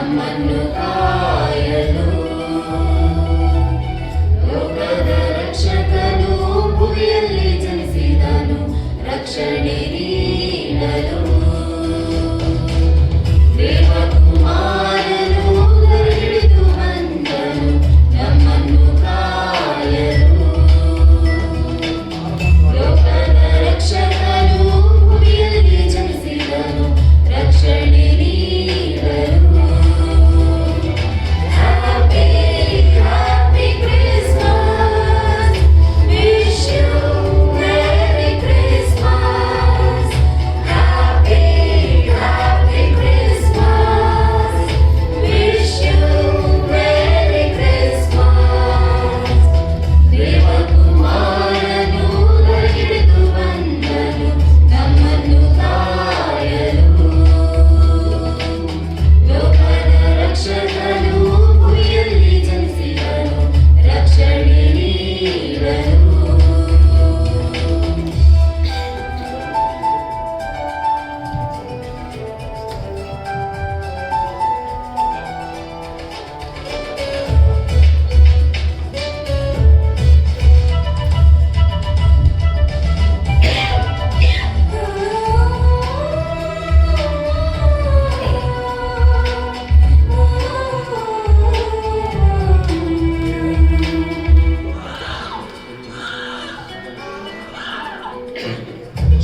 ನಮ್ಮನ್ನು ಕಾಯಲು. ಲೋಕದ ರಕ್ಷಕನು ಭೂಮಿಯಲ್ಲಿ ಜನಿಸಿದನು, ರಕ್ಷಣೆ ನೀಡಲು. ದೇವಕುಮಾರನು ಹಿಡಿದು ಬಂದನು, ನಮ್ಮನ್ನು ಕಾಯಲು. ಲೋಕದ ರಕ್ಷಕನು ಭೂಮಿಯಲ್ಲಿ ಜನಿಸಿದನು, ರಕ್ಷಣೆ ನೀಡಲು. Happy happy Christmas, wish you merry Christmas. Happy happy Christmas, wish you merry Christmas. ದೇವಕುಮಾರನು ಹಿಡಿದು ಬಂದನು, ನಮ್ಮನ್ನು ಕಾಯಲು. ಲೋಕದ ರಕ್ಷಕನು ಭೂಮಿಯಲ್ಲಿ ಜನಿಸಿದನು, ರಕ್ಷಣೆ ನೀಡಲು.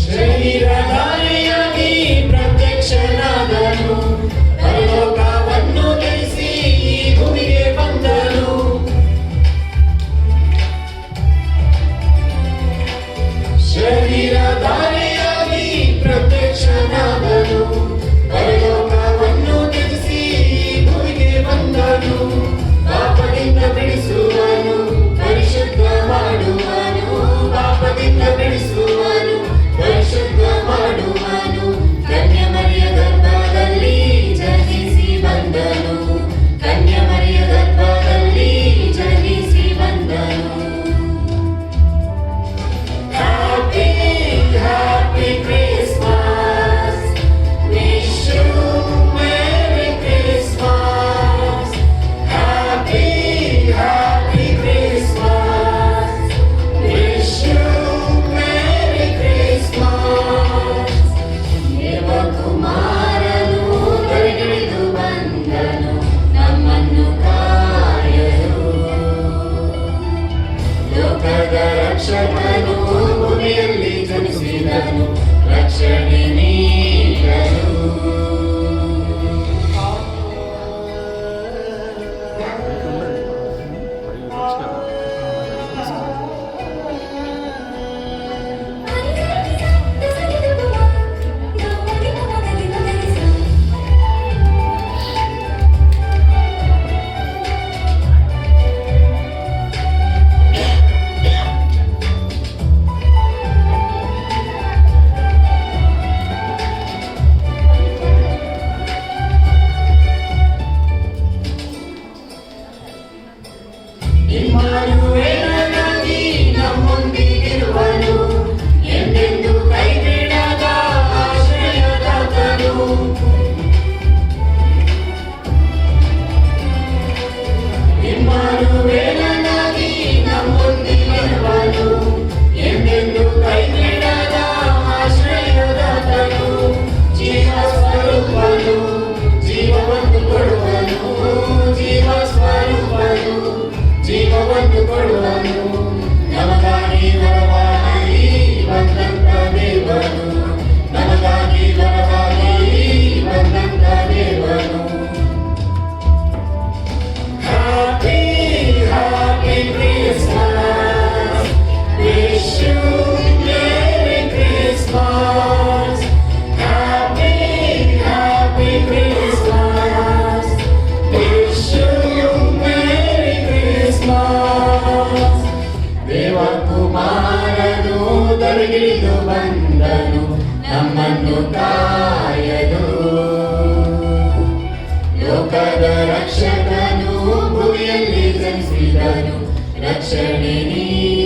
ಶರೀರಧಾರಿಯಾಗಿ ಪ್ರತ್ಯಕ್ಷನಾದನು, ಪರಲೋಕವನ್ನು ಗೆಲ್ಲಿಸಿ ಈ ಭೂಮಿಗೆ ಬಂದನು. ಶರೀರಧಾರಿಯಾಗಿ ಪ್ರತ್ಯಕ್ಷನಾದನು, ಪರಲೋಕವನ್ನು ಗೆಲ್ಲಿಸಿ ಈ ಭೂಮಿಗೆ ಬಂದನು. ಪಾಪದಿಂದ ಬಿಡಿಸುವನು, ಪರಿಶುದ್ಧ ಮಾಡುವನು. ಪಾಪದಿಂದ ಬಿಡಿಸುವನು, ಪರಿಶುದ್ಧ ಮಾಡುವನು. ಕನ್ಯಮರಿಯ ಗರ್ಭದಲ್ಲಿ ಜನಿಸಿ ಬಂದನು, ಕನ್ಯಮರಿಯ ಗರ್ಭದಲ್ಲಿ ಜನಿಸಿ ಬಂದನು. Happy happy Christmas, wish you merry Christmas. Happy happy Christmas, wish you merry Christmas. ದೇವಕುಮಾರನು ಹಿಡಿದು ಬಂದನು, ನಮ್ಮನ್ನು ಕಾಯಲು. ಲೋಕದ ರಕ್ಷಕನು ಭೂಮಿಯಲ್ಲಿ ಜನಿಸಿದನು, ರಕ್ಷಣೆ ನೀಡಲು. ಇಮ್ಮಾನುವೇಲನಾಗಿ ನಮ್ಮೊಂದಿಗಿರುವನು, ಎಂದೆಂದು ಕೈಬಿಡದ ಆಶ್ರಯದಾತನು. ಇಮ್ಮಾನುವೇಲನಾಗಿ ನಮ್ಮೊಂದಿಗಿರುವನು, ಎಂದೆಂದು ಕೈಬಿಡದ ಆಶ್ರಯದಾತನು. ಜೀವ ಸ್ವರೂಪನು, ಜೀವವನ್ನು ಕೊಡುವನು. ಜೀವ ಸ್ವರೂಪನು, ಜೀವವನ್ನು ಕೊಡುವನು. ನಮಗಾಗಿ ವರವಾಗಿ ಬಂದಂತ ದೇವನು, ನಮಗಾಗಿ ವರವಾಗಿ ಬಂದಂತ ದೇವನು. Happy happy Christmas, wish you merry Christmas. Happy happy Christmas, wish you merry Christmas. ದೇವಕುಮಾರನು ಹಿಡಿದು ಬಂದನು, ನಮ್ಮನ್ನು ಕಾಯಲು. ಲೋಕದ ರಕ್ಷಕನು ಭೂಮಿಯಲ್ಲಿ ಜನಿಸಿದನು, ರಕ್ಷಣೆ ನೀಡಲು.